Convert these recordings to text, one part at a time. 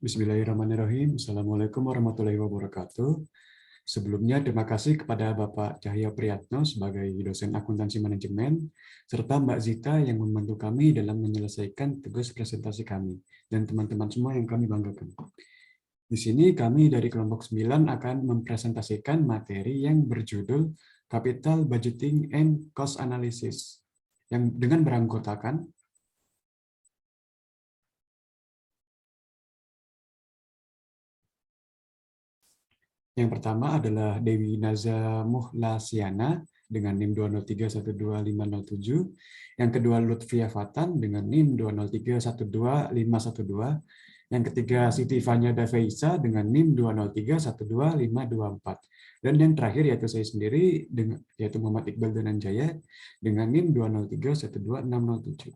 Bismillahirrahmanirrahim. Assalamualaikum warahmatullahi wabarakatuh. Sebelumnya, terima kasih kepada Bapak Cahyo Priyatno sebagai dosen akuntansi manajemen, serta Mbak Zita yang membantu kami dalam menyelesaikan tugas presentasi kami, dan teman-teman semua yang kami banggakan. Di sini kami dari kelompok 9 akan mempresentasikan materi yang berjudul Capital Budgeting and Cost Analysis, yang dengan beranggotakan yang pertama adalah Dewi Naza Muhlasiana dengan NIM 203125507. Yang kedua Lutfia Fatan dengan NIM 203125512. Yang ketiga Siti Fanya Daveisa dengan NIM 203125524. Dan yang terakhir yaitu saya sendiri yaitu Muhammad Iqbal Dananjaya dengan NIM 203126607.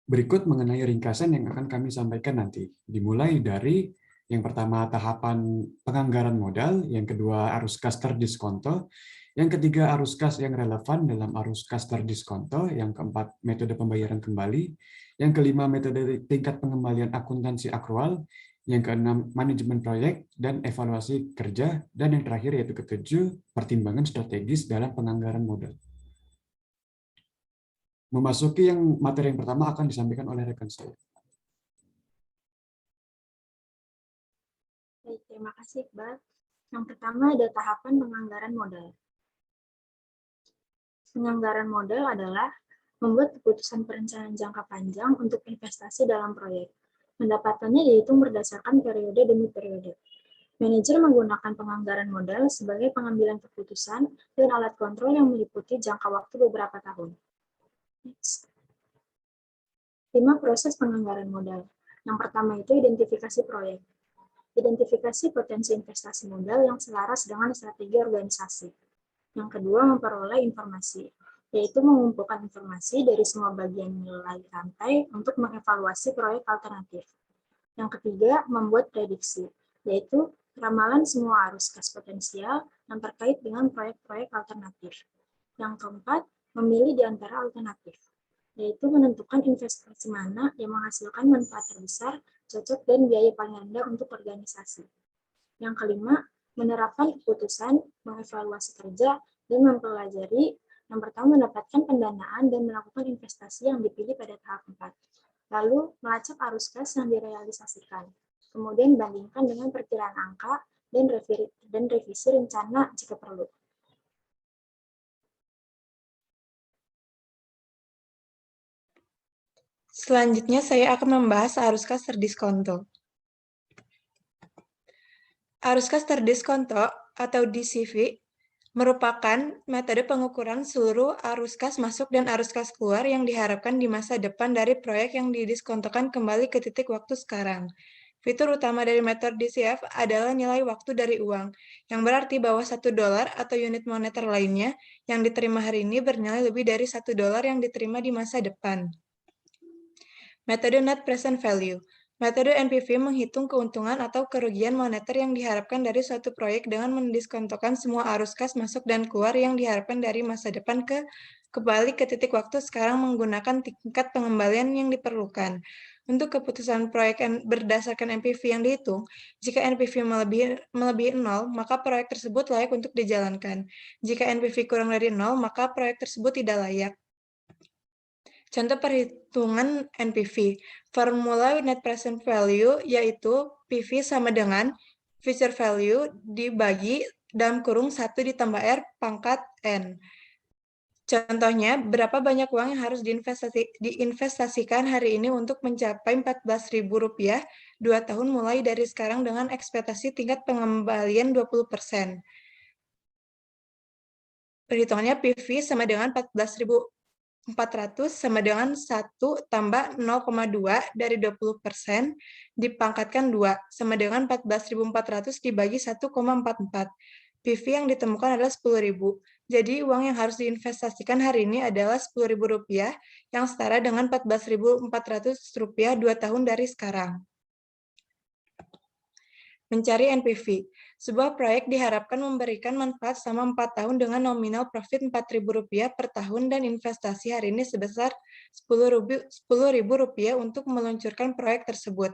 Berikut mengenai ringkasan yang akan kami sampaikan nanti. Dimulai dari yang pertama tahapan penganggaran modal, yang kedua arus kas terdiskonto, yang ketiga arus kas yang relevan dalam arus kas terdiskonto, yang keempat metode pembayaran kembali, yang kelima metode tingkat pengembalian akuntansi akrual, yang keenam manajemen proyek dan evaluasi kerja, dan yang terakhir yaitu ketujuh pertimbangan strategis dalam penganggaran modal. Memasuki yang materi yang pertama akan disampaikan oleh rekan saya. Baik, terima kasih Iqbal. Yang pertama ada tahapan penganggaran modal. Penganggaran modal adalah membuat keputusan perencanaan jangka panjang untuk investasi dalam proyek. Pendapatannya dihitung berdasarkan periode demi periode. Manajer menggunakan penganggaran modal sebagai pengambilan keputusan dan alat kontrol yang meliputi jangka waktu beberapa tahun. Next. 5 proses penganggaran modal. Yang pertama itu identifikasi proyek. Identifikasi potensi investasi modal yang selaras dengan strategi organisasi. Yang kedua, memperoleh informasi, yaitu mengumpulkan informasi dari semua bagian nilai rantai untuk mengevaluasi proyek alternatif. Yang ketiga, membuat prediksi, yaitu ramalan semua arus kas potensial yang terkait dengan proyek-proyek alternatif. Yang keempat, memilih di antara alternatif, yaitu menentukan investasi mana yang menghasilkan manfaat terbesar, cocok, dan biaya paling rendah untuk organisasi. Yang kelima, menerapkan keputusan, mengevaluasi kerja, dan mempelajari. Yang pertama, mendapatkan pendanaan dan melakukan investasi yang dipilih pada tahap 4. Lalu, melacak arus kas yang direalisasikan. Kemudian, bandingkan dengan perkiraan angka dan revisi rencana jika perlu. Selanjutnya, saya akan membahas arus kas terdiskonto. Arus kas terdiskonto atau DCV merupakan metode pengukuran seluruh arus kas masuk dan arus kas keluar yang diharapkan di masa depan dari proyek yang didiskontokan kembali ke titik waktu sekarang. Fitur utama dari metode DCF adalah nilai waktu dari uang, yang berarti bahwa $1 atau unit moneter lainnya yang diterima hari ini bernilai lebih dari $1 yang diterima di masa depan. Metode Net Present Value. Metode NPV menghitung keuntungan atau kerugian moneter yang diharapkan dari suatu proyek dengan mendiskontokan semua arus kas masuk dan keluar yang diharapkan dari masa depan kembali ke titik waktu sekarang menggunakan tingkat pengembalian yang diperlukan. Untuk keputusan proyek berdasarkan NPV yang dihitung, jika NPV melebihi 0, maka proyek tersebut layak untuk dijalankan. Jika NPV kurang dari 0, maka proyek tersebut tidak layak. Contoh perhitungan NPV. Formula Net Present Value yaitu PV sama dengan Future Value dibagi dalam kurung 1 ditambah R pangkat N. Contohnya, berapa banyak uang yang harus diinvestasikan hari ini untuk mencapai Rp14.000 2 tahun mulai dari sekarang dengan ekspektasi tingkat pengembalian 20%. Perhitungannya PV sama dengan 14.400 sama dengan 1 tambah 0,2 dari 20% dipangkatkan 2 sama dengan 14.400 dibagi 1,44. PV yang ditemukan adalah 10.000. Jadi uang yang harus diinvestasikan hari ini adalah Rp10.000 yang setara dengan Rp14.400 2 tahun dari sekarang. Mencari NPV. Sebuah proyek diharapkan memberikan manfaat selama 4 tahun dengan nominal profit Rp4.000 per tahun dan investasi hari ini sebesar Rp10.000 untuk meluncurkan proyek tersebut.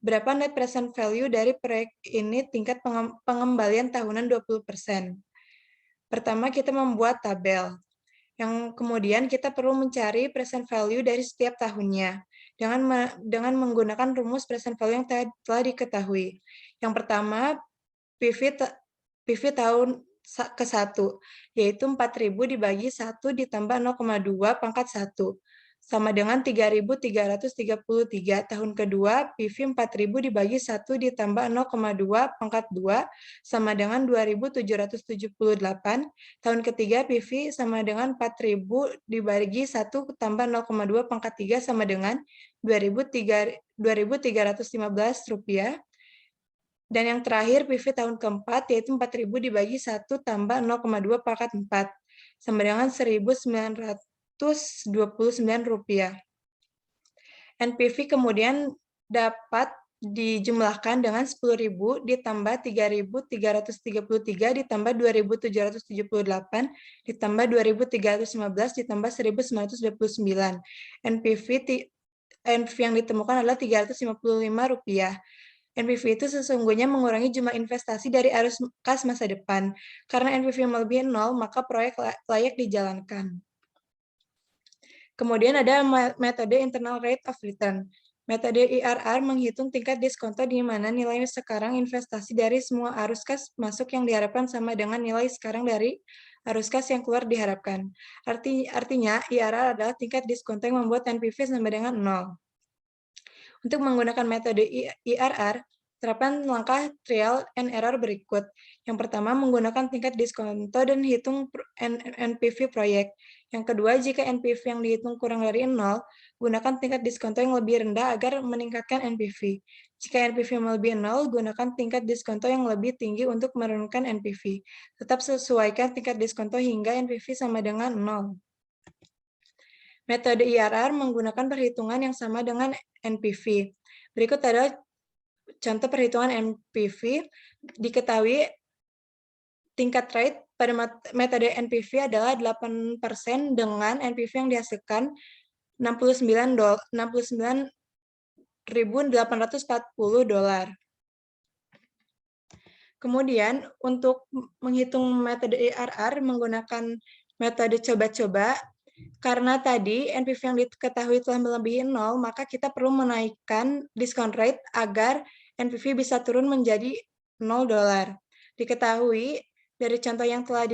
Berapa net present value dari proyek ini tingkat pengembalian tahunan 20%. Pertama, kita membuat tabel. Yang kemudian kita perlu mencari present value dari setiap tahunnya dengan menggunakan rumus present value yang telah diketahui. Yang pertama, PV tahun ke-1, yaitu 4.000 dibagi 1 ditambah 0,2 pangkat 1, sama dengan 3.333. Tahun kedua, PV 4.000 dibagi 1 ditambah 0,2 pangkat 2, sama dengan 2.778. Tahun ketiga, PV sama dengan 4.000 dibagi 1 tambah 0,2 pangkat 3, sama dengan Rp2.315. Dan yang terakhir, PV tahun keempat, yaitu 4.000 dibagi 1 tambah 0,2 pangkat 4, sama dengan Rp1.929. NPV kemudian dapat dijumlahkan dengan 10.000 ditambah 3.333 ditambah 2.778 ditambah 2.315 ditambah 1.929. NPV yang ditemukan adalah Rp355. NPV itu sesungguhnya mengurangi jumlah investasi dari arus kas masa depan. Karena NPV melebihi 0, maka proyek layak dijalankan. Kemudian ada metode internal rate of return. Metode IRR menghitung tingkat diskonto di mana nilai sekarang investasi dari semua arus kas masuk yang diharapkan sama dengan nilai sekarang dari arus kas yang keluar diharapkan. Artinya, IRR adalah tingkat diskonto yang membuat NPV sama dengan 0. Untuk menggunakan metode IRR, terapkan langkah trial and error berikut. Yang pertama, menggunakan tingkat diskonto dan hitung NPV proyek. Yang kedua, jika NPV yang dihitung kurang dari 0, gunakan tingkat diskonto yang lebih rendah agar meningkatkan NPV. Jika NPV melebihi 0, gunakan tingkat diskonto yang lebih tinggi untuk menurunkan NPV. Tetap sesuaikan tingkat diskonto hingga NPV sama dengan 0. Metode IRR menggunakan perhitungan yang sama dengan NPV. Berikut adalah contoh perhitungan NPV. Diketahui tingkat rate pada metode NPV adalah 8% dengan NPV yang dihasilkan $69.840. Kemudian, untuk menghitung metode IRR menggunakan metode coba-coba, karena tadi NPV yang diketahui telah melebihi 0, maka kita perlu menaikkan discount rate agar NPV bisa turun menjadi $0. Diketahui dari contoh yang telah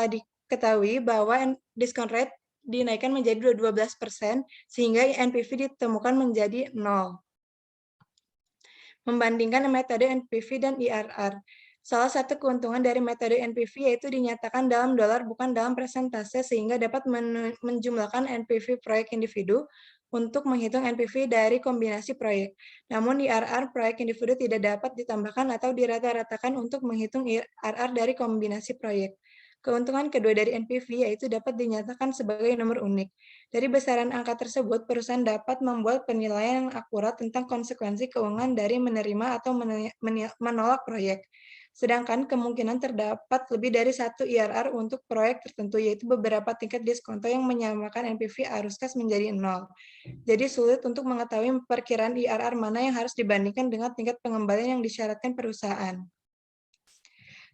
diketahui bahwa discount rate dinaikkan menjadi 12%, sehingga NPV ditemukan menjadi 0. Membandingkan metode NPV dan IRR. Salah satu keuntungan dari metode NPV yaitu dinyatakan dalam dolar bukan dalam persentase sehingga dapat menjumlahkan NPV proyek individu untuk menghitung NPV dari kombinasi proyek. Namun IRR proyek individu tidak dapat ditambahkan atau dirata-ratakan untuk menghitung IRR dari kombinasi proyek. Keuntungan kedua dari NPV yaitu dapat dinyatakan sebagai nomor unik. Dari besaran angka tersebut, perusahaan dapat membuat penilaian yang akurat tentang konsekuensi keuangan dari menerima atau menolak proyek. Sedangkan kemungkinan terdapat lebih dari satu IRR untuk proyek tertentu, yaitu beberapa tingkat diskonto yang menyamakan NPV arus kas menjadi 0. Jadi sulit untuk mengetahui perkiraan IRR mana yang harus dibandingkan dengan tingkat pengembalian yang disyaratkan perusahaan.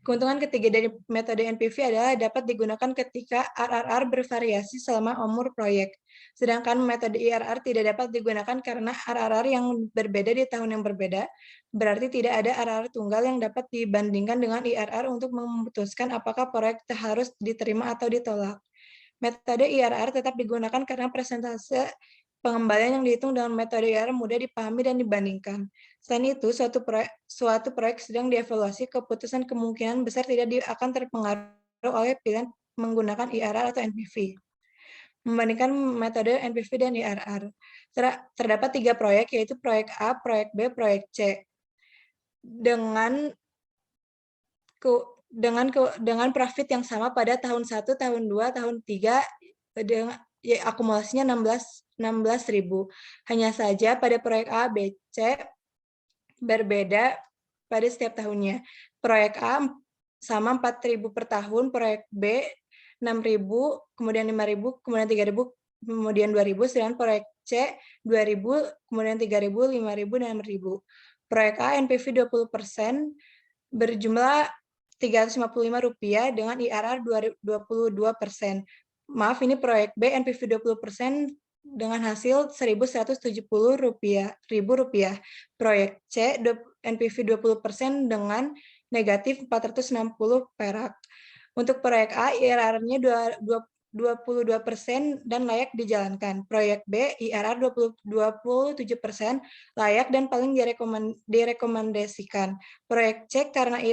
Keuntungan ketiga dari metode NPV adalah dapat digunakan ketika RRR bervariasi selama umur proyek. Sedangkan metode IRR tidak dapat digunakan karena RRR yang berbeda di tahun yang berbeda, berarti tidak ada RRR tunggal yang dapat dibandingkan dengan IRR untuk memutuskan apakah proyek harus diterima atau ditolak. Metode IRR tetap digunakan karena persentase pengembalian yang dihitung dengan metode IRR mudah dipahami dan dibandingkan. Selain itu, suatu proyek sedang dievaluasi, keputusan kemungkinan besar tidak akan terpengaruh oleh pilihan menggunakan IRR atau NPV. Membandingkan metode NPV dan IRR. Terdapat 3 proyek, yaitu proyek A, proyek B, proyek C. Dengan profit yang sama pada tahun 1, tahun 2, tahun 3, akumulasinya 16.000. Hanya saja pada proyek A, B, C berbeda pada setiap tahunnya. Proyek A sama 4.000 per tahun, proyek B 6.000, kemudian 5.000, kemudian 3.000, kemudian 2.000, sedangkan proyek C 2.000, kemudian 3.000, 5.000, dan 6.000. Proyek A NPV 20% berjumlah Rp355 dengan IRR 22%. Maaf, ini proyek B NPV 20% dengan hasil Rp1.170.000. Proyek C NPV 20% dengan negatif 460 perak. Untuk proyek A, IRR-nya 22% dan layak dijalankan. Proyek B, IRR 27%, layak dan paling direkomendasikan. Proyek C karena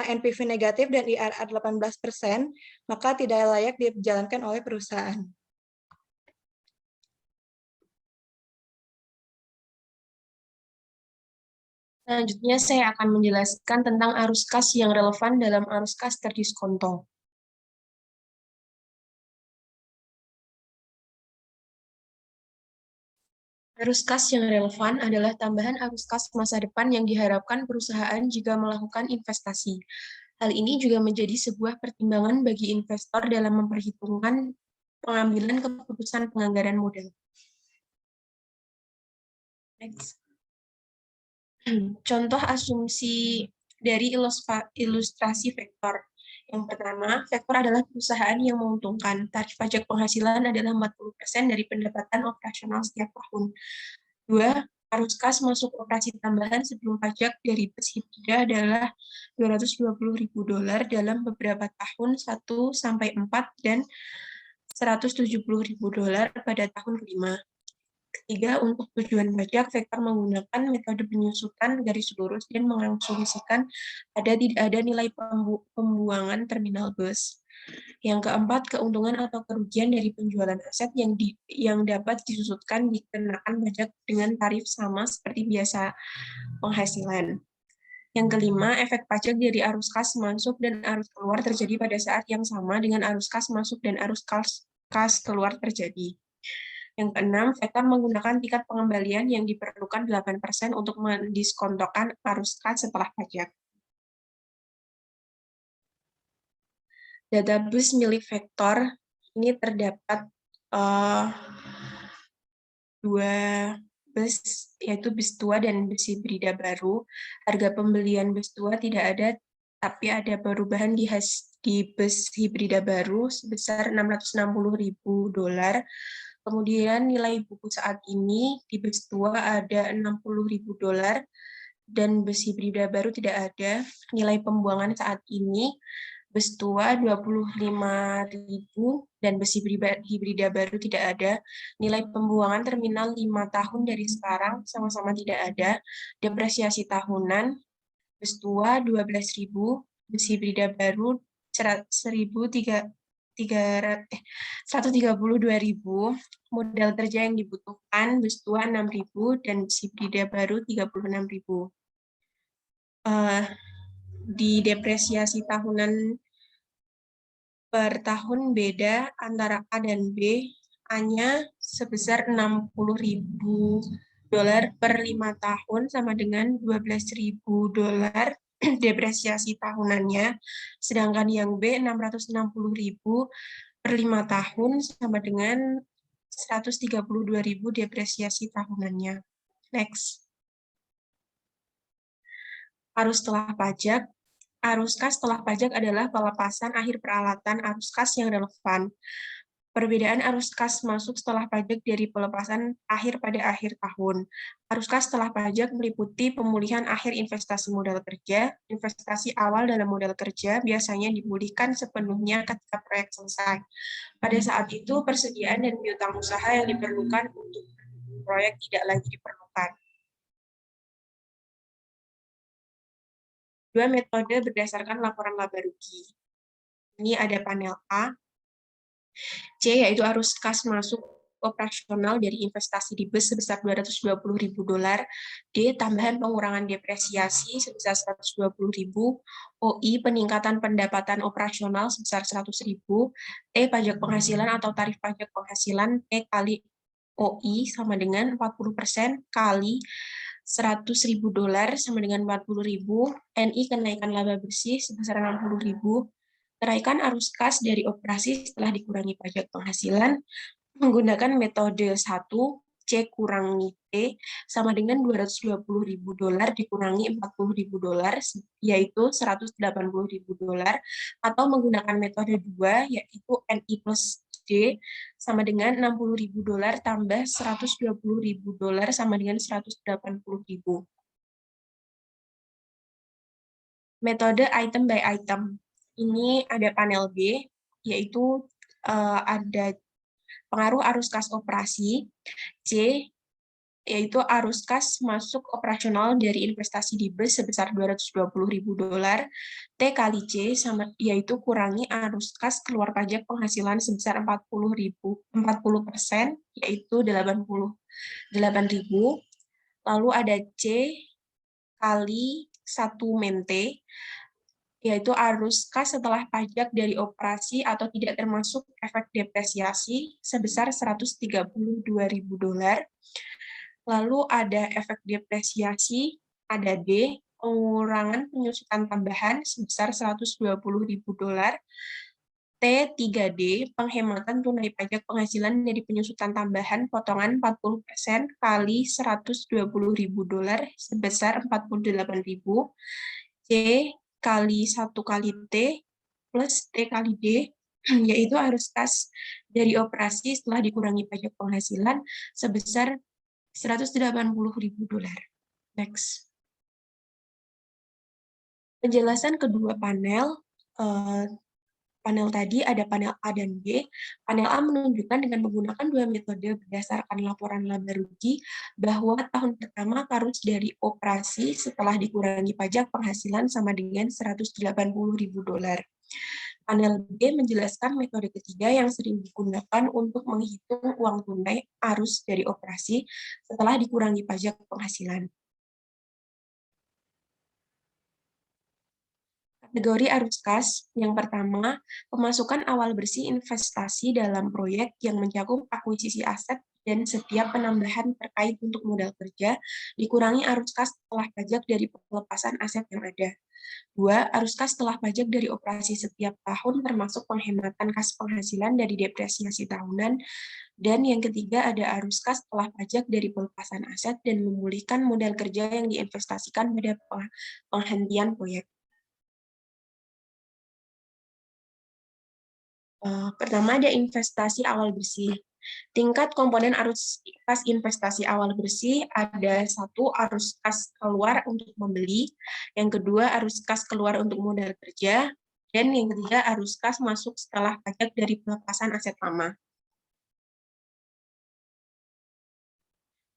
NPV negatif dan IRR 18%, maka tidak layak dijalankan oleh perusahaan. Selanjutnya saya akan menjelaskan tentang arus kas yang relevan dalam arus kas terdiskonto. Arus kas yang relevan adalah tambahan arus kas masa depan yang diharapkan perusahaan jika melakukan investasi. Hal ini juga menjadi sebuah pertimbangan bagi investor dalam memperhitungkan pengambilan keputusan penganggaran modal. Next. Contoh asumsi dari ilustrasi vektor. Yang pertama, vektor adalah perusahaan yang menguntungkan. Tarif pajak penghasilan adalah 40% dari pendapatan operasional setiap tahun. 2. Arus kas masuk operasi tambahan sebelum pajak dari bus hibrida adalah $220.000 dalam beberapa tahun 1-4 dan $170.000 pada tahun kelima. Ketiga, untuk tujuan pajak, vektor menggunakan metode penyusutan garis lurus dan mengasumsikan tidak ada nilai pembuangan terminal bus. Yang keempat, keuntungan atau kerugian dari penjualan aset yang dapat disusutkan dikenakan pajak dengan tarif sama seperti biasa penghasilan. Yang kelima, efek pajak dari arus kas masuk dan arus keluar terjadi pada saat yang sama dengan arus kas masuk dan arus kas keluar terjadi. Yang keenam, vektor menggunakan tingkat pengembalian yang diperlukan 8% untuk mendiskontokan arus kas setelah pajak. Data bus milik vektor ini terdapat 2 bus, yaitu bus tua dan bus hibrida baru. Harga pembelian bus tua tidak ada, tapi ada perubahan di bus hibrida baru sebesar $660.000. Kemudian nilai buku saat ini di bus tua ada $60.000 dan bus hibrida baru tidak ada. Nilai pembuangan saat ini bus tua $25.000 dan bus hibrida baru tidak ada. Nilai pembuangan terminal 5 tahun dari sekarang sama-sama tidak ada. Depresiasi tahunan bus tua $12.000, bus hibrida baru $132.000. Modal kerja yang dibutuhkan bus tua $6.000 dan bus hibrida baru $36.000. Di depresiasi tahunan per tahun beda antara A dan B, A-nya sebesar $60.000 per 5 tahun sama dengan $12.000 depresiasi tahunannya, sedangkan yang B $660.000 per 5 tahun sama dengan $132.000 depresiasi tahunannya. Next. Arus setelah pajak. Arus kas setelah pajak adalah pelepasan akhir peralatan arus kas yang relevan. Perbedaan arus kas masuk setelah pajak dari pelepasan akhir pada akhir tahun. Arus kas setelah pajak meliputi pemulihan akhir investasi modal kerja. Investasi awal dalam modal kerja biasanya dipulihkan sepenuhnya ketika proyek selesai. Pada saat itu, persediaan dan piutang usaha yang diperlukan untuk proyek tidak lagi diperlukan. Dua metode berdasarkan laporan laba rugi. Ini ada panel A. C, yaitu arus kas masuk operasional dari investasi di bus sebesar $220.000. D, tambahan pengurangan depresiasi sebesar $120.000. OI, peningkatan pendapatan operasional sebesar $100.000. T, pajak penghasilan atau tarif pajak penghasilan T kali OI sama dengan 40% kali $100.000 sama dengan 40.000. NI, kenaikan laba bersih sebesar 60.000. Kenaikan arus kas dari operasi setelah dikurangi pajak penghasilan menggunakan metode 1 C kurangi T sama dengan $220.000 dikurangi $40.000, yaitu $180.000, atau menggunakan metode 2, yaitu NI plus D sama dengan $60.000 tambah $120.000 sama dengan $180.000. Metode item by item. Ini ada panel B, yaitu ada pengaruh arus kas operasi, C, yaitu arus kas masuk operasional dari investasi di bus sebesar $220.000, T kali C, yaitu kurangi arus kas keluar pajak penghasilan sebesar 40%, yaitu 88.000. Lalu ada C kali 1 min T, yaitu arus kas setelah pajak dari operasi atau tidak termasuk efek depresiasi sebesar $132.000. Lalu ada efek depresiasi, ada D, pengurangan penyusutan tambahan sebesar $120.000. T, 3D, penghematan tunai pajak penghasilan dari penyusutan tambahan potongan 40% kali $120.000 sebesar $48.000. C kali 1 kali T plus T kali D, yaitu arus kas dari operasi setelah dikurangi pajak penghasilan sebesar $180.000. Next. Penjelasan kedua panel. Panel tadi ada panel A dan B. Panel A menunjukkan dengan menggunakan dua metode berdasarkan laporan laba rugi bahwa tahun pertama arus dari operasi setelah dikurangi pajak penghasilan sama dengan $180.000. Panel B menjelaskan metode ketiga yang sering digunakan untuk menghitung uang tunai arus dari operasi setelah dikurangi pajak penghasilan. Kategori arus kas, yang pertama, pemasukan awal bersih investasi dalam proyek yang mencakup akuisisi aset dan setiap penambahan terkait untuk modal kerja, dikurangi arus kas setelah pajak dari pelepasan aset yang ada. 2. Arus kas setelah pajak dari operasi setiap tahun termasuk penghematan kas penghasilan dari depresiasi tahunan. Dan yang ketiga ada arus kas setelah pajak dari pelepasan aset dan memulihkan modal kerja yang diinvestasikan pada penghentian proyek. Pertama ada investasi awal bersih. Tingkat komponen arus kas investasi awal bersih ada 1 arus kas keluar untuk membeli, yang kedua arus kas keluar untuk modal kerja, dan yang ketiga arus kas masuk setelah pajak dari pelepasan aset lama.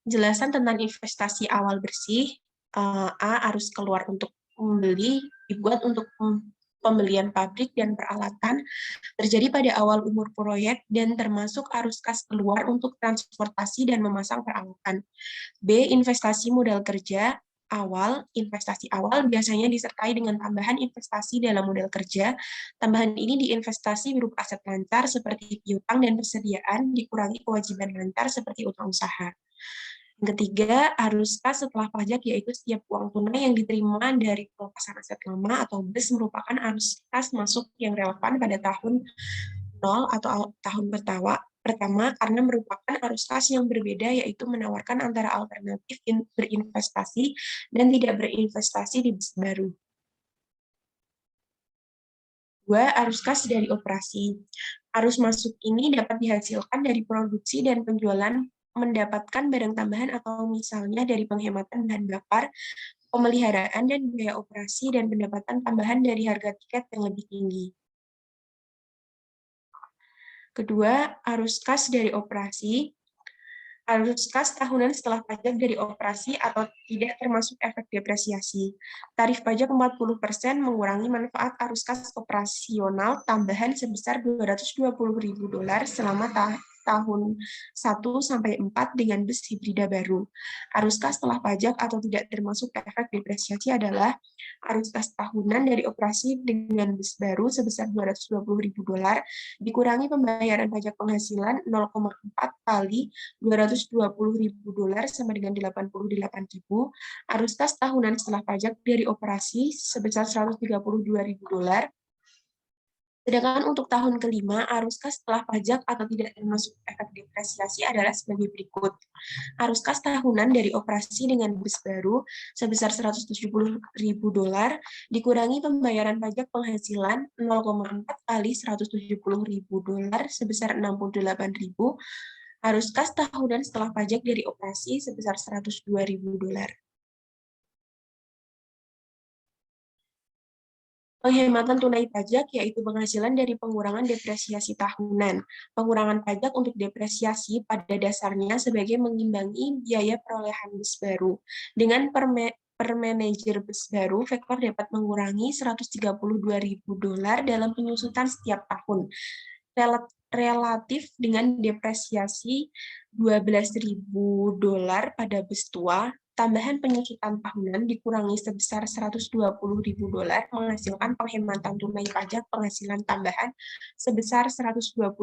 Penjelasan tentang investasi awal bersih. A. Arus keluar untuk membeli dibuat untuk pembelian pabrik dan peralatan terjadi pada awal umur proyek dan termasuk arus kas keluar untuk transportasi dan memasang peralatan. B. Investasi modal kerja awal. Investasi awal biasanya disertai dengan tambahan investasi dalam modal kerja. Tambahan ini diinvestasi berupa aset lancar seperti piutang dan persediaan, dikurangi kewajiban lancar seperti utang usaha. Yang ketiga, arus kas setelah pajak, yaitu setiap uang tunai yang diterima dari pelepasan aset lama atau BES merupakan arus kas masuk yang relevan pada tahun 0 atau tahun pertama karena merupakan arus kas yang berbeda, yaitu menawarkan antara alternatif berinvestasi dan tidak berinvestasi di BES baru. 2. Arus kas dari operasi. Arus masuk ini dapat dihasilkan dari produksi dan penjualan mendapatkan barang tambahan atau misalnya dari penghematan bahan bakar, pemeliharaan dan biaya operasi, dan pendapatan tambahan dari harga tiket yang lebih tinggi. Kedua, arus kas dari operasi. Arus kas tahunan setelah pajak dari operasi atau tidak termasuk efek depresiasi. Tarif pajak 40% mengurangi manfaat arus kas operasional tambahan sebesar $220.000 selama tahun 1-4 dengan BES hibrida baru. Arus kas setelah pajak atau tidak termasuk efek depresiasi adalah arus kas tahunan dari operasi dengan BES baru sebesar $220.000 dikurangi pembayaran pajak penghasilan 0,4 kali $220.000 sama dengan $88.000. Arus kas tahunan setelah pajak dari operasi sebesar $132.000 Sedangkan untuk tahun kelima, arus kas setelah pajak atau tidak termasuk efek depresiasi adalah sebagai berikut. Arus kas tahunan dari operasi dengan bus baru sebesar $170.000 dikurangi pembayaran pajak penghasilan 0,4 kali $170.000 sebesar $68.000. Arus kas tahunan setelah pajak dari operasi sebesar $102.000. Penghematan tunai pajak yaitu penghasilan dari pengurangan depresiasi tahunan. Pengurangan pajak untuk depresiasi pada dasarnya sebagai mengimbangi biaya perolehan bus baru. Dengan per manajer bus baru, Vektor dapat mengurangi $132.000 dalam penyusutan setiap tahun. Relatif dengan depresiasi $12.000 pada bus tua, tambahan penyusutan tahunan dikurangi sebesar $120.000 menghasilkan penghematan tunai pajak penghasilan tambahan sebesar $120.000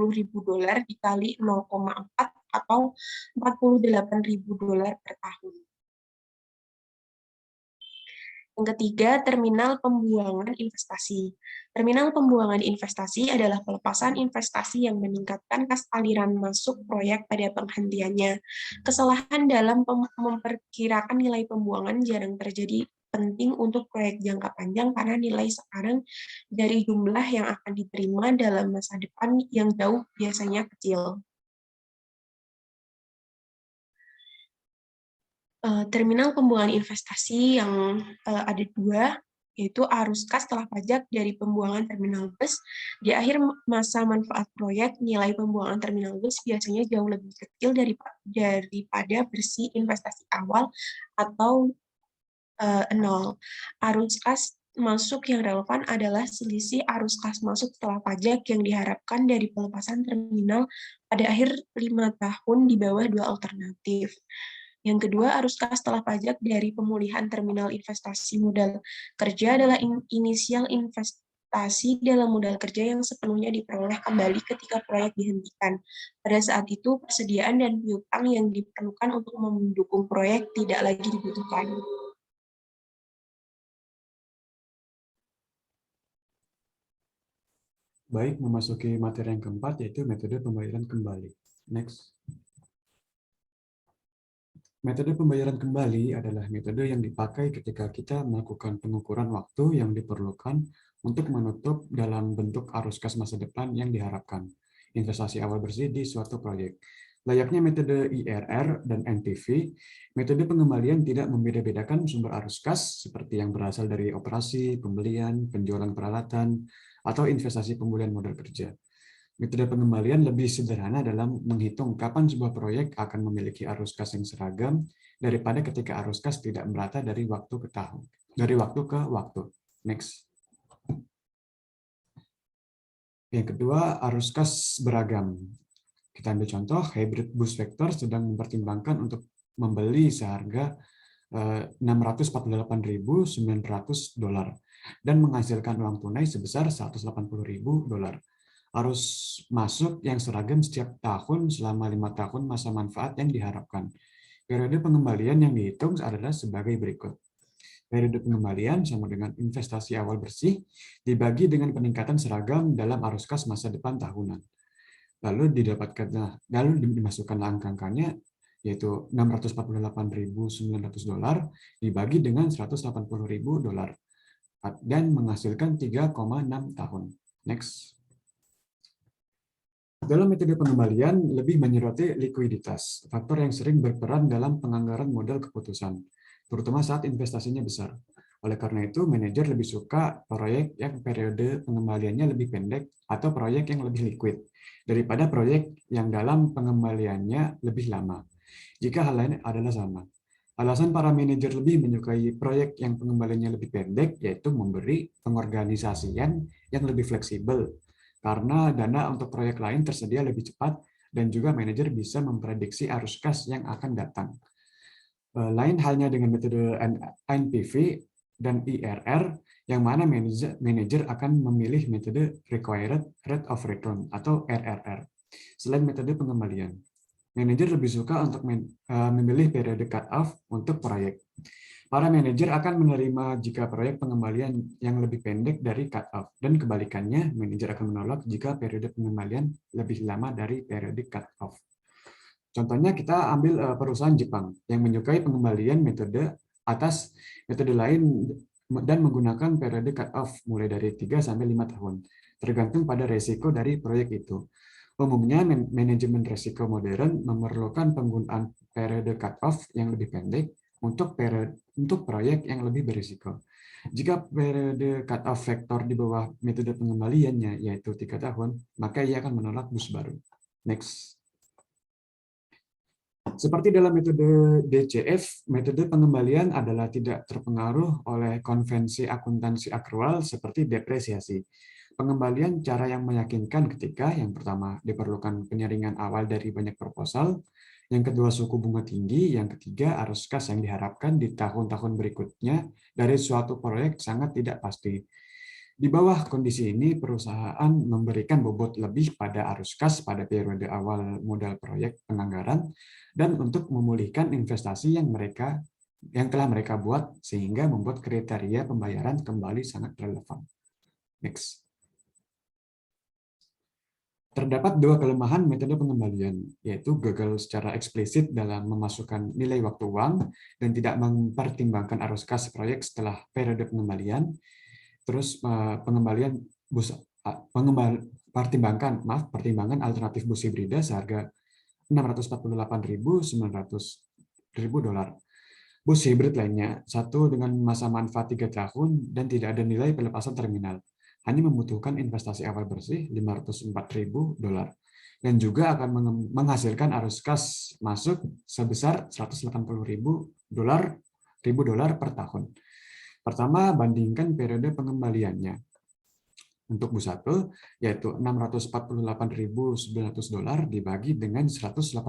dikali 0,4 atau $48.000 per tahun. Yang ketiga, terminal pembuangan investasi. Terminal pembuangan investasi adalah pelepasan investasi yang meningkatkan kas aliran masuk proyek pada penghentiannya. Kesalahan dalam memperkirakan nilai pembuangan jarang terjadi penting untuk proyek jangka panjang karena nilai sekarang dari jumlah yang akan diterima dalam masa depan yang jauh biasanya kecil. Terminal pembuangan investasi yang ada dua, yaitu arus kas setelah pajak dari pembuangan terminal bus. Di akhir masa manfaat proyek, nilai pembuangan terminal bus biasanya jauh lebih kecil daripada bersih investasi awal atau nol. Arus kas masuk yang relevan adalah selisih arus kas masuk setelah pajak yang diharapkan dari pelepasan terminal pada akhir 5 tahun di bawah dua alternatif. Yang kedua, arus kas setelah pajak dari pemulihan terminal investasi modal kerja adalah inisial investasi dalam modal kerja yang sepenuhnya diperoleh kembali ketika proyek dihentikan. Pada saat itu, persediaan dan piutang yang diperlukan untuk mendukung proyek tidak lagi dibutuhkan. Baik, memasuki materi yang keempat, yaitu metode pembayaran kembali. Next. Metode pembayaran kembali adalah metode yang dipakai ketika kita melakukan pengukuran waktu yang diperlukan untuk menutup dalam bentuk arus kas masa depan yang diharapkan, investasi awal bersih di suatu proyek. Layaknya metode IRR dan NPV, metode pengembalian tidak membeda-bedakan sumber arus kas seperti yang berasal dari operasi, pembelian, penjualan peralatan, atau investasi pemulihan modal kerja. Metode pengembalian lebih sederhana dalam menghitung kapan sebuah proyek akan memiliki arus kas yang seragam daripada ketika arus kas tidak merata dari waktu ke tahun, dari waktu ke waktu. Next. Yang kedua, arus kas beragam. Kita ambil contoh, hybrid bus Vektor sedang mempertimbangkan untuk membeli seharga $648.900 dan menghasilkan uang tunai sebesar $180.000. Arus masuk yang seragam setiap tahun selama 5 tahun masa manfaat yang diharapkan. Periode pengembalian yang dihitung adalah sebagai berikut. Periode pengembalian sama dengan investasi awal bersih dibagi dengan peningkatan seragam dalam arus kas masa depan tahunan. Lalu dimasukkan angka-angkanya, yaitu $648.900 dibagi dengan $180.000 dan menghasilkan 3,6 tahun. Next. Dalam metode pengembalian, lebih menyoroti likuiditas, faktor yang sering berperan dalam penganggaran modal keputusan, terutama saat investasinya besar. Oleh karena itu, manajer lebih suka proyek yang periode pengembaliannya lebih pendek atau proyek yang lebih liquid daripada proyek yang dalam pengembaliannya lebih lama. Jika hal lain adalah sama. Alasan para manajer lebih menyukai proyek yang pengembaliannya lebih pendek yaitu memberi pengorganisasian yang lebih fleksibel, karena dana untuk proyek lain tersedia lebih cepat dan juga manajer bisa memprediksi arus kas yang akan datang. Lain halnya dengan metode NPV dan IRR, yang mana manajer akan memilih metode Required Rate of Return atau RRR, selain metode pengembalian. Manajer lebih suka untuk memilih periode cut-off untuk proyek. Para manajer akan menerima jika proyek pengembalian yang lebih pendek dari cut-off, dan kebalikannya, manajer akan menolak jika periode pengembalian lebih lama dari periode cut-off. Contohnya kita ambil perusahaan Jepang yang menyukai pengembalian metode atas metode lain dan menggunakan periode cut-off mulai dari 3 sampai 5 tahun, tergantung pada resiko dari proyek itu. Umumnya, manajemen risiko modern memerlukan penggunaan periode cut-off yang lebih pendek untuk proyek yang lebih berisiko. Jika periode cut-off vektor di bawah metode pengembaliannya, yaitu 3 tahun, maka ia akan menolak bus baru. Next. Seperti dalam metode DCF, metode pengembalian adalah tidak terpengaruh oleh konvensi akuntansi akrual seperti depresiasi. Pengembalian cara yang meyakinkan ketika yang pertama diperlukan penyaringan awal dari banyak proposal, yang kedua suku bunga tinggi, yang ketiga arus kas yang diharapkan di tahun-tahun berikutnya dari suatu proyek sangat tidak pasti. Di bawah kondisi ini, perusahaan memberikan bobot lebih pada arus kas pada periode awal modal proyek penganggaran dan untuk memulihkan investasi yang telah mereka buat sehingga membuat kriteria pembayaran kembali sangat relevan. Next. Terdapat dua kelemahan metode pengembalian, yaitu gagal secara eksplisit dalam memasukkan nilai waktu uang dan tidak mempertimbangkan arus kas proyek setelah periode pengembalian. Terus pertimbangan alternatif bus hibrida seharga $648.900. Bus hibrid lainnya, satu dengan masa manfaat 3 tahun dan tidak ada nilai pelepasan terminal, hanya membutuhkan investasi awal bersih $504.000 dan juga akan menghasilkan arus kas masuk sebesar $180.000 per tahun. Pertama, bandingkan periode pengembaliannya. Untuk bus 1, yaitu $648.900 dibagi dengan $180.000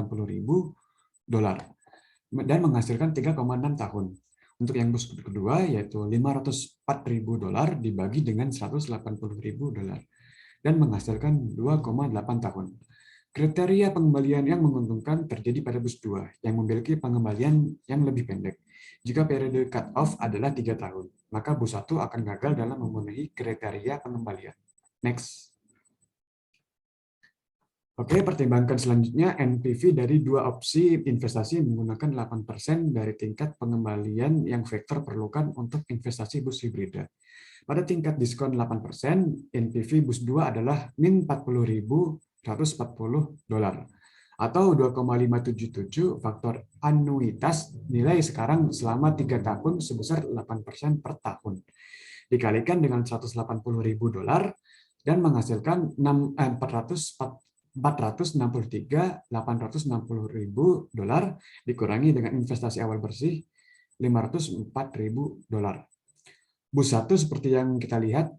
dan menghasilkan 3,6 tahun. Untuk yang bus kedua, yaitu $504.000 dibagi dengan $180.000 dan menghasilkan 2,8 tahun. Kriteria pengembalian yang menguntungkan terjadi pada bus 2 yang memiliki pengembalian yang lebih pendek. Jika periode cut-off adalah 3 tahun, maka bus 1 akan gagal dalam memenuhi kriteria pengembalian. Next. Oke, pertimbangkan selanjutnya NPV dari dua opsi investasi menggunakan 8% dari tingkat pengembalian yang vektor perlukan untuk investasi bus hibrida. Pada tingkat diskon 8%, NPV bus 2 adalah min $40.140 atau 2,577 faktor anuitas nilai sekarang selama 3 tahun sebesar 8% per tahun. Dikalikan dengan $180.000 dan menghasilkan $463.860.000 dikurangi dengan investasi awal bersih $504.000. Bus 1 seperti yang kita lihat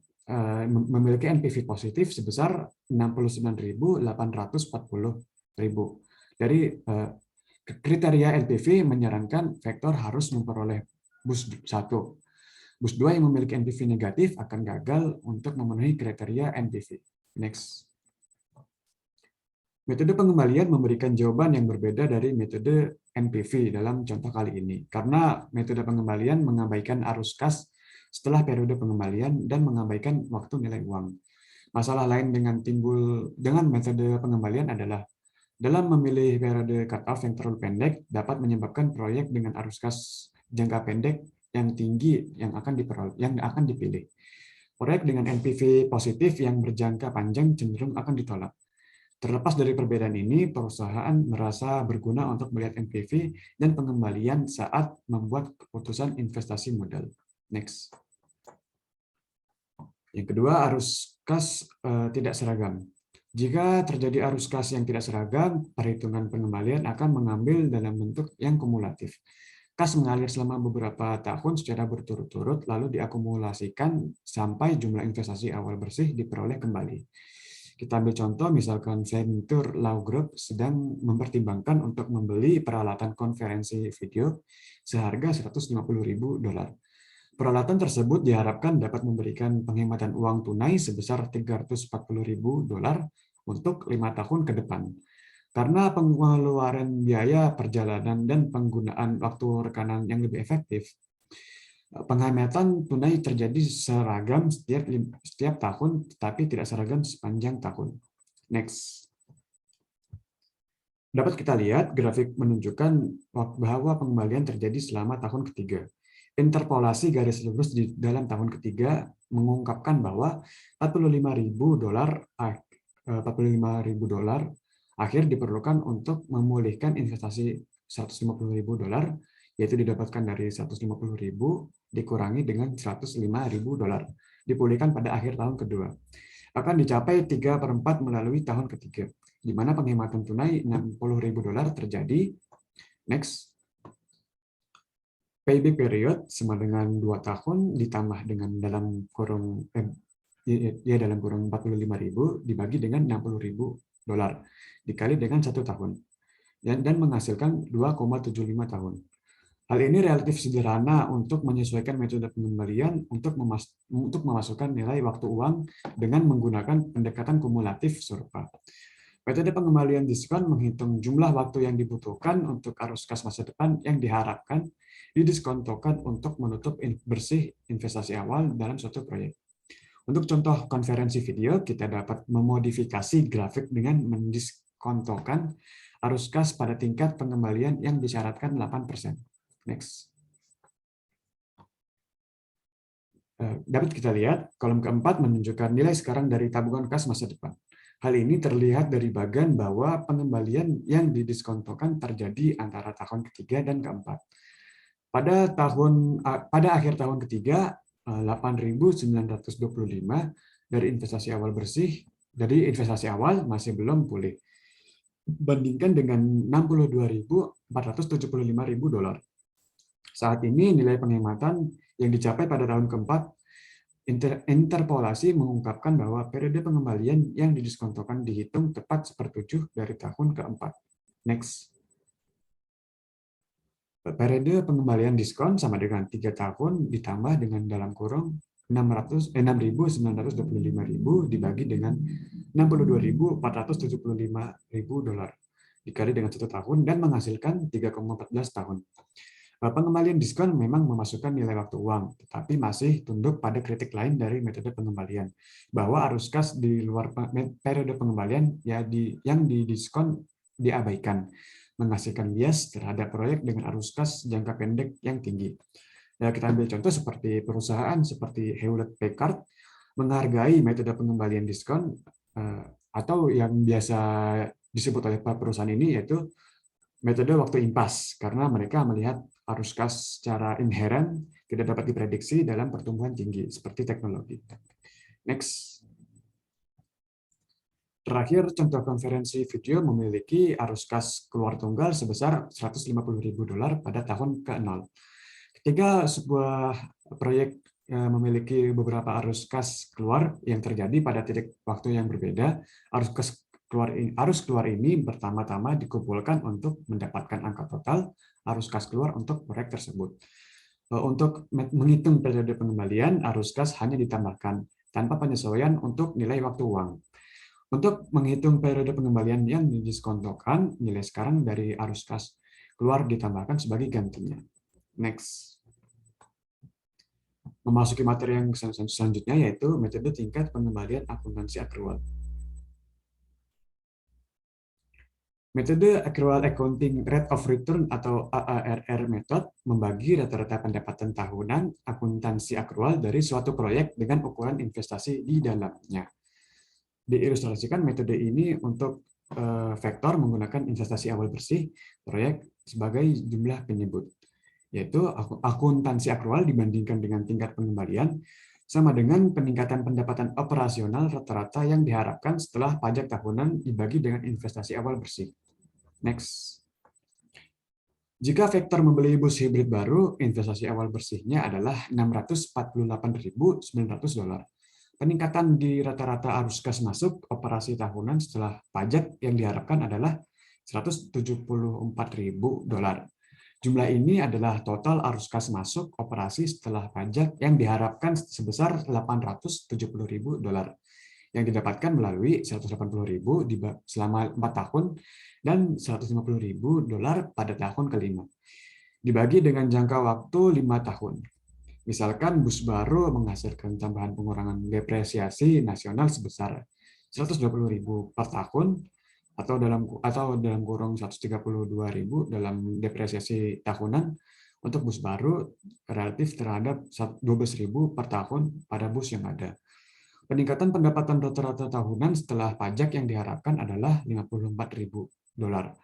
memiliki NPV positif sebesar $69.840.000. Dari kriteria NPV menyarankan vektor harus memperoleh bus 1. Bus 2 yang memiliki NPV negatif akan gagal untuk memenuhi kriteria NPV. Next. Metode pengembalian memberikan jawaban yang berbeda dari metode NPV dalam contoh kali ini, karena metode pengembalian mengabaikan arus kas setelah periode pengembalian dan mengabaikan waktu nilai uang. Masalah lain dengan metode pengembalian adalah dalam memilih periode cut-off yang terlalu pendek dapat menyebabkan proyek dengan arus kas jangka pendek yang tinggi yang akan dipilih. Proyek dengan NPV positif yang berjangka panjang cenderung akan ditolak. Terlepas dari perbedaan ini, perusahaan merasa berguna untuk melihat NPV dan pengembalian saat membuat keputusan investasi modal. Next. Yang kedua, arus kas tidak seragam. Jika terjadi arus kas yang tidak seragam, perhitungan pengembalian akan mengambil dalam bentuk yang kumulatif. Kas mengalir selama beberapa tahun secara berturut-turut, lalu diakumulasikan sampai jumlah investasi awal bersih diperoleh kembali. Kita ambil contoh, misalkan Venture Law Group sedang mempertimbangkan untuk membeli peralatan konferensi video seharga $150.000. Peralatan tersebut diharapkan dapat memberikan penghematan uang tunai sebesar $340.000 untuk 5 tahun ke depan. Karena pengeluaran biaya perjalanan dan penggunaan waktu rekanan yang lebih efektif, penghematan tunai terjadi seragam setiap tahun, tetapi tidak seragam sepanjang tahun. Next. Dapat kita lihat grafik menunjukkan bahwa pengembalian terjadi selama tahun ketiga. Interpolasi garis lurus di dalam tahun ketiga mengungkapkan bahwa $45.000 akhir diperlukan untuk memulihkan investasi $150.000, yaitu didapatkan dari $150.000 dikurangi dengan $105.000 dipulihkan pada akhir tahun kedua. Akan dicapai 3/4 melalui tahun ketiga, di mana penghematan tunai $60.000 terjadi. Next. Payback period sama dengan 2 tahun ditambah dengan dalam kurung 45.000 dibagi dengan $60.000 dikali dengan 1 tahun dan menghasilkan 2,75 tahun. Hal ini relatif sederhana untuk menyesuaikan metode pengembalian untuk memasukkan nilai waktu uang dengan menggunakan pendekatan kumulatif serupa. Metode pengembalian diskon menghitung jumlah waktu yang dibutuhkan untuk arus kas masa depan yang diharapkan didiskontokan untuk menutup bersih investasi awal dalam suatu proyek. Untuk contoh konferensi video, kita dapat memodifikasi grafik dengan mendiskontokan arus kas pada tingkat pengembalian yang disyaratkan 8%. Next. Dapat kita lihat, kolom keempat menunjukkan nilai sekarang dari tabungan kas masa depan. Hal ini terlihat dari bagian bahwa pengembalian yang didiskontokan terjadi antara tahun ketiga dan keempat. Pada akhir tahun ketiga, 8.925 dari investasi awal bersih, dari investasi awal masih belum pulih. Bandingkan dengan $62.475.000. Saat ini nilai penghematan yang dicapai pada tahun keempat, interpolasi mengungkapkan bahwa periode pengembalian yang didiskontokan dihitung tepat 1/7 dari tahun keempat. Next. Periode pengembalian diskon sama dengan 3 tahun ditambah dengan dalam kurung 6.925.000 dibagi dengan $62.475.000 dikali dengan 1 tahun dan menghasilkan 3,14 tahun. Pengembalian diskon memang memasukkan nilai waktu uang, tetapi masih tunduk pada kritik lain dari metode pengembalian, bahwa arus kas di luar periode pengembalian yang didiskon diabaikan, menghasilkan bias terhadap proyek dengan arus kas jangka pendek yang tinggi. Ya, kita ambil contoh seperti perusahaan seperti Hewlett-Packard menghargai metode pengembalian diskon atau yang biasa disebut oleh perusahaan ini yaitu metode waktu impas, karena mereka melihat arus kas secara inheren tidak dapat diprediksi dalam pertumbuhan tinggi seperti teknologi. Next. Terakhir, contoh konferensi video memiliki arus kas keluar tunggal sebesar $150.000 pada tahun ke-0. Ketika sebuah proyek memiliki beberapa arus kas keluar yang terjadi pada titik waktu yang berbeda, arus keluar ini pertama-tama dikumpulkan untuk mendapatkan angka total arus kas keluar untuk proyek tersebut. Untuk menghitung periode pengembalian, arus kas hanya ditambahkan tanpa penyesuaian untuk nilai waktu uang. Untuk menghitung periode pengembalian yang didiskontokan, nilai sekarang dari arus kas keluar ditambahkan sebagai gantinya. Next. Memasuki materi yang selanjutnya yaitu metode tingkat pengembalian akuntansi akrual. Metode Accrual Accounting Rate of Return atau AARR method membagi rata-rata pendapatan tahunan akuntansi akrual dari suatu proyek dengan ukuran investasi di dalamnya. Diilustrasikan metode ini untuk vektor menggunakan investasi awal bersih proyek sebagai jumlah penyebut, yaitu akuntansi akrual dibandingkan dengan tingkat pengembalian sama dengan peningkatan pendapatan operasional rata-rata yang diharapkan setelah pajak tahunan dibagi dengan investasi awal bersih. Next. Jika vektor membeli bus hibrid baru, investasi awal bersihnya adalah $648.900. Peningkatan di rata-rata arus kas masuk operasi tahunan setelah pajak yang diharapkan adalah $174.000. Jumlah ini adalah total arus kas masuk operasi setelah pajak yang diharapkan sebesar $870.000. yang didapatkan melalui 180.000 selama 4 tahun dan 150.000 dolar pada tahun kelima. Dibagi dengan jangka waktu 5 tahun. Misalkan bus baru menghasilkan tambahan pengurangan depresiasi nasional sebesar 120.000 per tahun atau dalam kurung 132.000 dalam depresiasi tahunan untuk bus baru relatif terhadap 12.000 per tahun pada bus yang ada. Peningkatan pendapatan rata-rata tahunan setelah pajak yang diharapkan adalah 54.000 dolar.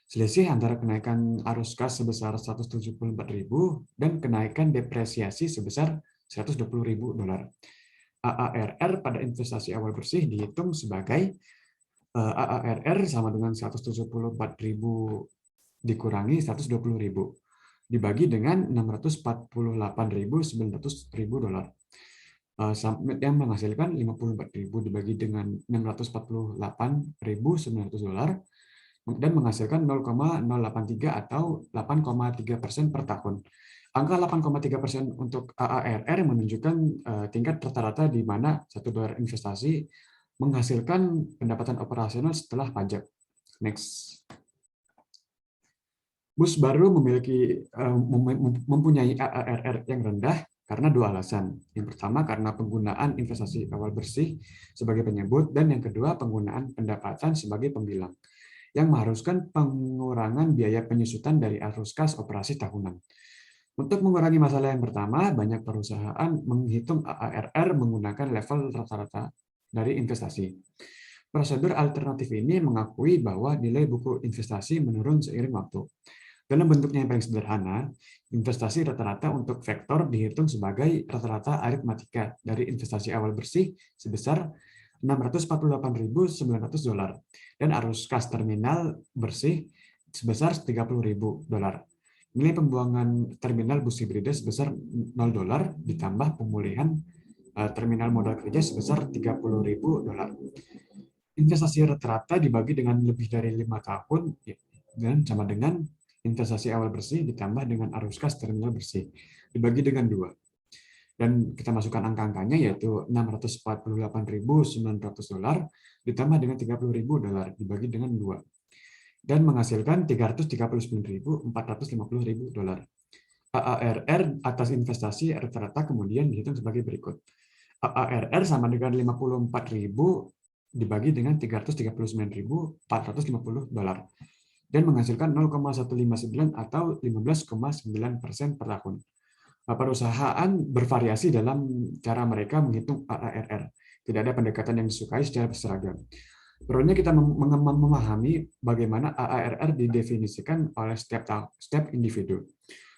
Selisih antara kenaikan arus kas sebesar 174.000 dan kenaikan depresiasi sebesar 120.000 dolar. AARR pada investasi awal bersih dihitung sebagai AARR sama dengan 174.000 dikurangi 120.000 dibagi dengan 648.900 dolar. Yang menghasilkan 54.000 dibagi dengan 648.900 dolar dan menghasilkan 0,083 atau 8,3% per tahun. Angka 8,3% untuk AARR menunjukkan tingkat rata-rata di mana $1 investasi menghasilkan pendapatan operasional setelah pajak. Next. Bus baru mempunyai AARR yang rendah karena dua alasan. Yang pertama karena penggunaan investasi awal bersih sebagai penyebut, dan yang kedua penggunaan pendapatan sebagai pembilang, yang mengharuskan pengurangan biaya penyusutan dari arus kas operasi tahunan. Untuk mengurangi masalah yang pertama, banyak perusahaan menghitung AARR menggunakan level rata-rata dari investasi. Prosedur alternatif ini mengakui bahwa nilai buku investasi menurun seiring waktu. Dalam bentuknya yang paling sederhana, investasi rata-rata untuk vektor dihitung sebagai rata-rata aritmatika dari investasi awal bersih sebesar 648.900 dolar dan arus kas terminal bersih sebesar 30.000 dolar. Nilai pembuangan terminal bus hibrida sebesar 0 dolar ditambah pemulihan terminal modal kerja sebesar 30.000 dolar. Investasi rata-rata dibagi dengan lebih dari 5 tahun dan sama dengan investasi awal bersih ditambah dengan arus kas terminal bersih dibagi dengan 2. Dan kita masukkan angka-angkanya yaitu 648.900 dolar ditambah dengan 30.000 dolar dibagi dengan 2. Dan menghasilkan 339.450.000 dolar. AARR atas investasi rata-rata kemudian dihitung sebagai berikut. AARR sama dengan 54.000 dibagi dengan 339.450 dolar. Dan menghasilkan 0,159 atau 15,9% per tahun. Perusahaan bervariasi dalam cara mereka menghitung AARR. Tidak ada pendekatan yang disukai secara seragam. Perlunya kita memahami bagaimana AARR didefinisikan oleh setiap individu.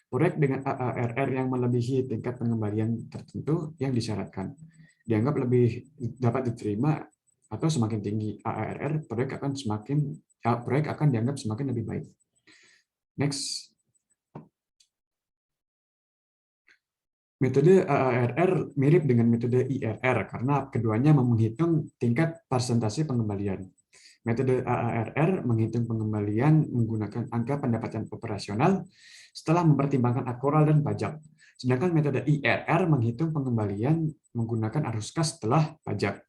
Proyek dengan AARR yang melebihi tingkat pengembalian tertentu yang disyaratkan dianggap lebih dapat diterima atau semakin tinggi AARR, proyek akan dianggap semakin lebih baik. Next. Metode AARR mirip dengan metode IRR karena keduanya menghitung tingkat persentase pengembalian. Metode AARR menghitung pengembalian menggunakan angka pendapatan operasional setelah mempertimbangkan akrual dan pajak. Sedangkan metode IRR menghitung pengembalian menggunakan arus kas setelah pajak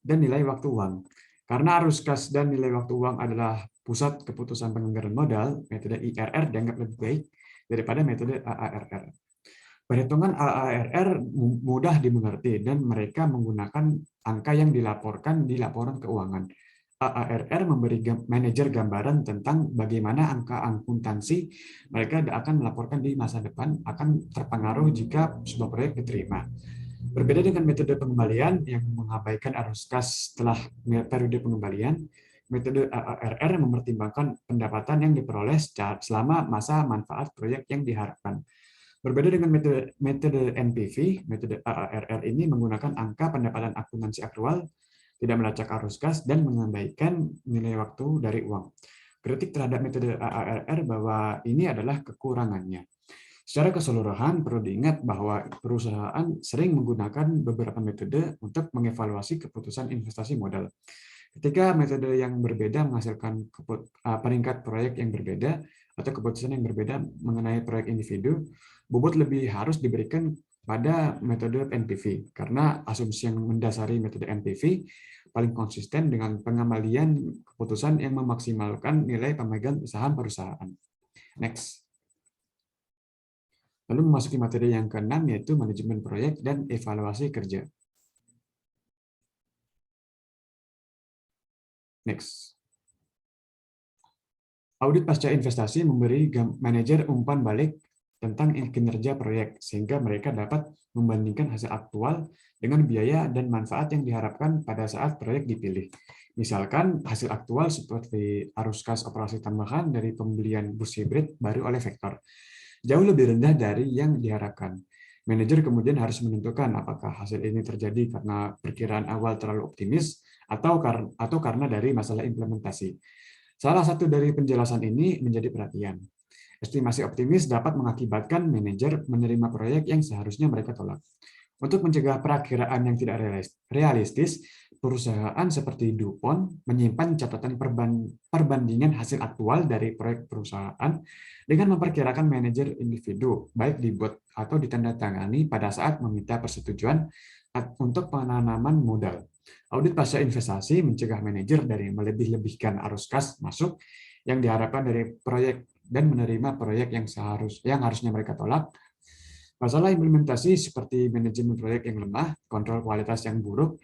dan nilai waktu uang. Karena arus kas dan nilai waktu uang adalah pusat keputusan penganggaran modal, metode IRR dianggap lebih baik daripada metode AARR. Perhitungan AARR mudah dimengerti dan mereka menggunakan angka yang dilaporkan di laporan keuangan. AARR memberi manajer gambaran tentang bagaimana angka akuntansi mereka akan melaporkan di masa depan akan terpengaruh jika sebuah proyek diterima. Berbeda dengan metode pengembalian yang mengabaikan arus kas setelah periode pengembalian, metode AARR mempertimbangkan pendapatan yang diperoleh selama masa manfaat proyek yang diharapkan. Berbeda dengan metode NPV, metode AARR ini menggunakan angka pendapatan akuntansi akrual, tidak melacak arus kas, dan mengabaikan nilai waktu dari uang. Kritik terhadap metode AARR bahwa ini adalah kekurangannya. Secara keseluruhan, perlu diingat bahwa perusahaan sering menggunakan beberapa metode untuk mengevaluasi keputusan investasi modal. Ketika metode yang berbeda menghasilkan peringkat proyek yang berbeda atau keputusan yang berbeda mengenai proyek individu, bobot lebih harus diberikan pada metode NPV, karena asumsi yang mendasari metode NPV paling konsisten dengan pengambilan keputusan yang memaksimalkan nilai pemegang saham perusahaan. Next. Lalu memasuki materi yang keenam, yaitu manajemen proyek dan evaluasi kerja. Next. Audit pasca investasi memberi manajer umpan balik tentang kinerja proyek, sehingga mereka dapat membandingkan hasil aktual dengan biaya dan manfaat yang diharapkan pada saat proyek dipilih. Misalkan hasil aktual seperti arus kas operasi tambahan dari pembelian bus hibrid baru oleh Vector jauh lebih rendah dari yang diharapkan. Manajer kemudian harus menentukan apakah hasil ini terjadi karena perkiraan awal terlalu optimis atau karena dari masalah implementasi. Salah satu dari penjelasan ini menjadi perhatian. Estimasi optimis dapat mengakibatkan manajer menerima proyek yang seharusnya mereka tolak. Untuk mencegah perakiraan yang tidak realistis, perusahaan seperti DuPont menyimpan catatan perbandingan hasil aktual dari proyek perusahaan dengan memperkirakan manajer individu, baik dibuat atau ditandatangani pada saat meminta persetujuan untuk penanaman modal. Audit pasca investasi mencegah manajer dari melebih-lebihkan arus kas masuk yang diharapkan dari proyek dan menerima proyek yang harusnya mereka tolak. Masalah implementasi seperti manajemen proyek yang lemah, kontrol kualitas yang buruk,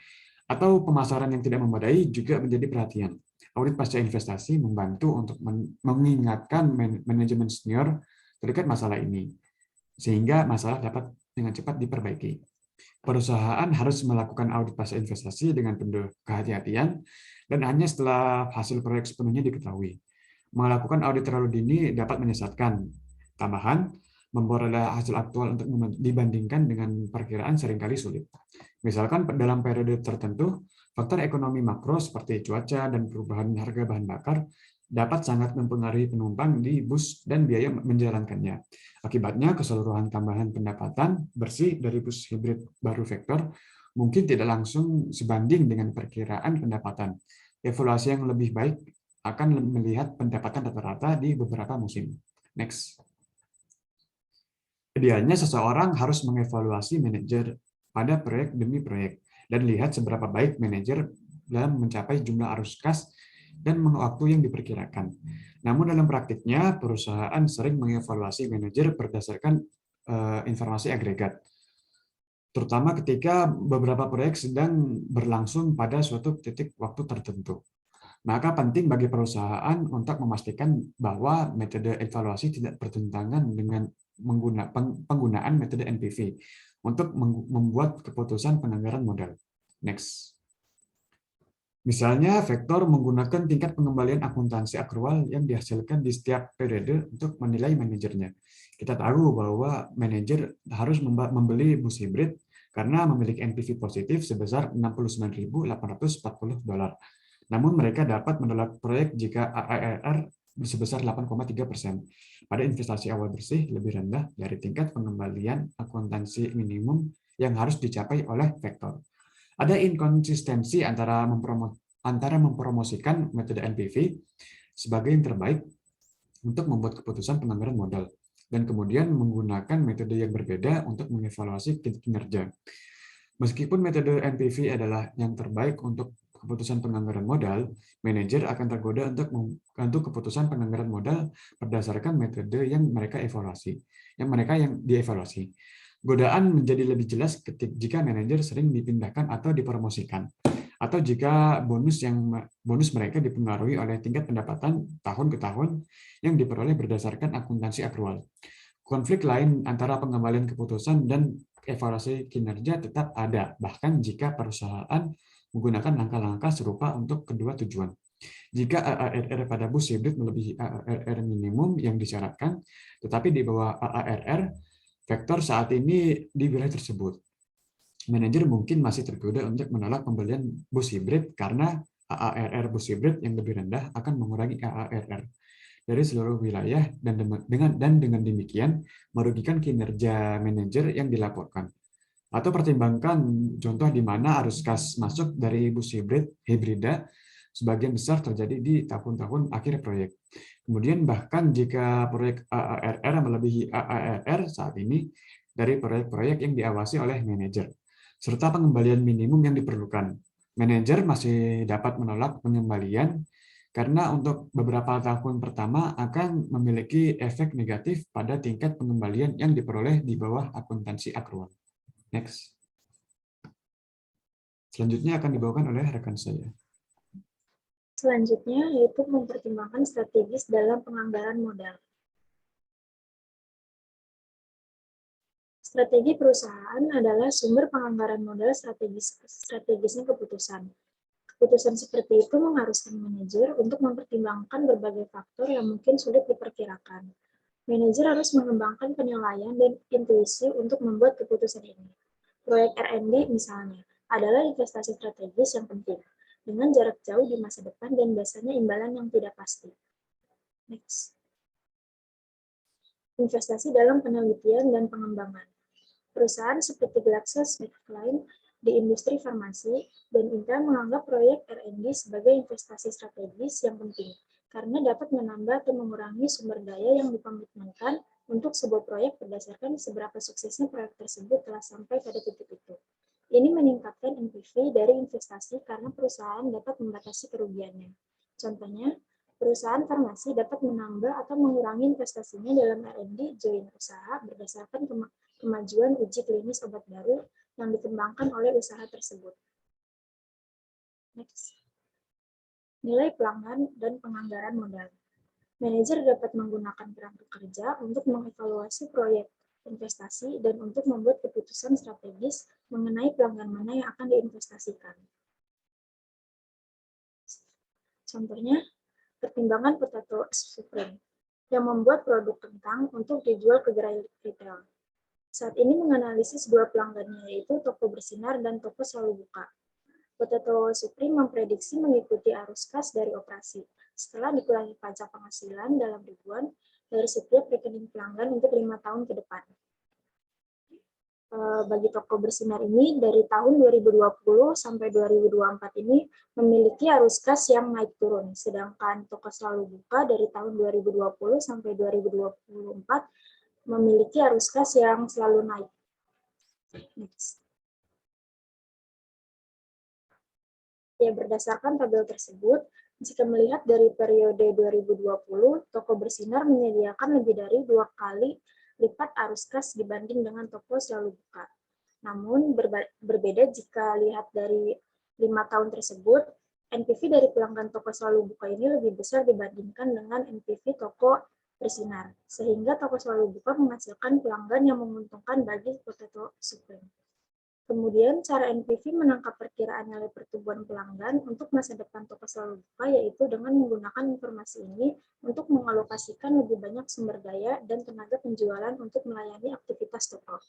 atau pemasaran yang tidak memadai juga menjadi perhatian. Audit pasca investasi membantu untuk mengingatkan manajemen senior terkait masalah ini, sehingga masalah dapat dengan cepat diperbaiki. Perusahaan harus melakukan audit pasca investasi dengan penuh kehati-hatian dan hanya setelah hasil proyek sepenuhnya diketahui. Melakukan audit terlalu dini dapat menyesatkan. Tambahan, memperoleh hasil aktual untuk dibandingkan dengan perkiraan seringkali sulit. Misalkan dalam periode tertentu, faktor ekonomi makro seperti cuaca dan perubahan harga bahan bakar dapat sangat mempengaruhi penumpang di bus dan biaya menjalankannya. Akibatnya, keseluruhan tambahan pendapatan bersih dari bus hibrid baru Vector mungkin tidak langsung sebanding dengan perkiraan pendapatan. Evaluasi yang lebih baik akan melihat pendapatan rata-rata di beberapa musim. Next. Idealnya seseorang harus mengevaluasi manajer pada proyek demi proyek dan lihat seberapa baik manajer dalam mencapai jumlah arus kas dan waktu yang diperkirakan. Namun dalam praktiknya, perusahaan sering mengevaluasi manajer berdasarkan informasi agregat, terutama ketika beberapa proyek sedang berlangsung pada suatu titik waktu tertentu. Maka penting bagi perusahaan untuk memastikan bahwa metode evaluasi tidak bertentangan dengan penggunaan metode NPV untuk membuat keputusan penganggaran modal. Next. Misalnya, Vector menggunakan tingkat pengembalian akuntansi akrual yang dihasilkan di setiap periode untuk menilai manajernya. Kita tahu bahwa manajer harus membeli bus hibrid karena memiliki NPV positif sebesar $69.840. Namun mereka dapat menolak proyek jika ARR sebesar 8,3%. Pada investasi awal bersih lebih rendah dari tingkat pengembalian akuntansi minimum yang harus dicapai oleh Vector. Ada inkonsistensi antara mempromosikan metode NPV sebagai yang terbaik untuk membuat keputusan penganggaran modal dan kemudian menggunakan metode yang berbeda untuk mengevaluasi kinerja. Meskipun metode NPV adalah yang terbaik untuk keputusan penganggaran modal, manajer akan tergoda untuk keputusan penganggaran modal berdasarkan metode yang mereka dievaluasi. Godaan menjadi lebih jelas jika manajer sering dipindahkan atau dipromosikan, atau jika bonus mereka dipengaruhi oleh tingkat pendapatan tahun ke tahun yang diperoleh berdasarkan akuntansi akrual. Konflik lain antara pengembalian keputusan dan evaluasi kinerja tetap ada, bahkan jika perusahaan menggunakan langkah-langkah serupa untuk kedua tujuan. Jika ARR pada bus hibrid melebihi ARR minimum yang disyaratkan, tetapi di bawah ARR Vector saat ini di wilayah tersebut, manajer mungkin masih tergoda untuk menolak pembelian bus hibrid karena ARR bus hibrid yang lebih rendah akan mengurangi ARR dari seluruh wilayah dan dengan demikian merugikan kinerja manajer yang dilaporkan. Atau pertimbangkan contoh di mana arus kas masuk dari bus hibrida sebagian besar terjadi di tahun-tahun akhir proyek. Kemudian bahkan jika proyek ARR melebihi ARR saat ini, dari proyek-proyek yang diawasi oleh manajer, serta pengembalian minimum yang diperlukan. Manajer masih dapat menolak pengembalian karena untuk beberapa tahun pertama akan memiliki efek negatif pada tingkat pengembalian yang diperoleh di bawah akuntansi akrual. Next. Selanjutnya akan dibawakan oleh rekan saya. Selanjutnya yaitu mempertimbangkan strategis dalam penganggaran modal. Strategi perusahaan adalah sumber penganggaran modal strategisnya keputusan. Keputusan seperti itu mengharuskan manajer untuk mempertimbangkan berbagai faktor yang mungkin sulit diperkirakan. Manajer harus mengembangkan penilaian dan intuisi untuk membuat keputusan ini. Proyek R&D misalnya adalah investasi strategis yang penting, dengan jarak jauh di masa depan dan biasanya imbalan yang tidak pasti. Next. Investasi dalam penelitian dan pengembangan. Perusahaan seperti GlaxoSmithKline di industri farmasi dan Intel menganggap proyek R&D sebagai investasi strategis yang penting karena dapat menambah atau mengurangi sumber daya yang dikomitmenkan untuk sebuah proyek berdasarkan seberapa suksesnya proyek tersebut telah sampai pada titik itu. Ini meningkatkan NPV dari investasi karena perusahaan dapat membatasi kerugiannya. Contohnya, perusahaan farmasi dapat menambah atau mengurangi investasinya dalam R&D joint usaha berdasarkan kemajuan uji klinis obat baru yang dikembangkan oleh usaha tersebut. Next. Nilai pelanggan dan penganggaran modal. Manajer dapat menggunakan kerangka kerja untuk mengevaluasi proyek investasi dan untuk membuat keputusan strategis mengenai pelanggan mana yang akan diinvestasikan. Contohnya, pertimbangan Potato Supreme yang membuat produk kentang untuk dijual ke gerai retail. Saat ini menganalisis dua pelanggannya, yaitu toko bersinar dan toko selalu buka. Potato Supreme memprediksi mengikuti arus kas dari operasi, setelah dikurangi pajak penghasilan dalam ribuan dari setiap rekening pelanggan untuk 5 tahun ke depan. Bagi toko bersinar ini, dari tahun 2020 sampai 2024 ini memiliki arus kas yang naik turun, sedangkan toko selalu buka dari tahun 2020 sampai 2024 memiliki arus kas yang selalu naik. Next. Ya, berdasarkan tabel tersebut, jika melihat dari periode 2020, toko bersinar menyediakan lebih dari 2 kali lipat arus kas dibanding dengan toko selalu buka. Namun, berbeda jika lihat dari 5 tahun tersebut, NPV dari pelanggan toko selalu buka ini lebih besar dibandingkan dengan NPV toko bersinar, sehingga toko selalu buka menghasilkan pelanggan yang menguntungkan bagi Potato Supreme. Kemudian, cara NPV menangkap perkiraan nilai pertumbuhan pelanggan untuk masa depan toko selalu buka, yaitu dengan menggunakan informasi ini untuk mengalokasikan lebih banyak sumber daya dan tenaga penjualan untuk melayani aktivitas toko.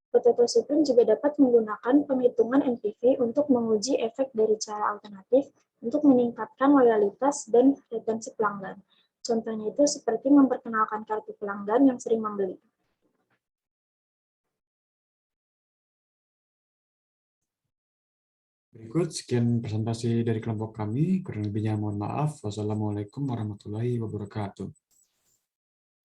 Potato Supreme juga dapat menggunakan penghitungan NPV untuk menguji efek dari cara alternatif untuk meningkatkan loyalitas dan retensi pelanggan. Contohnya itu seperti memperkenalkan kartu pelanggan yang sering membeli. Berikut sekian presentasi dari kelompok kami. Kurang lebihnya mohon maaf. Wassalamualaikum warahmatullahi wabarakatuh.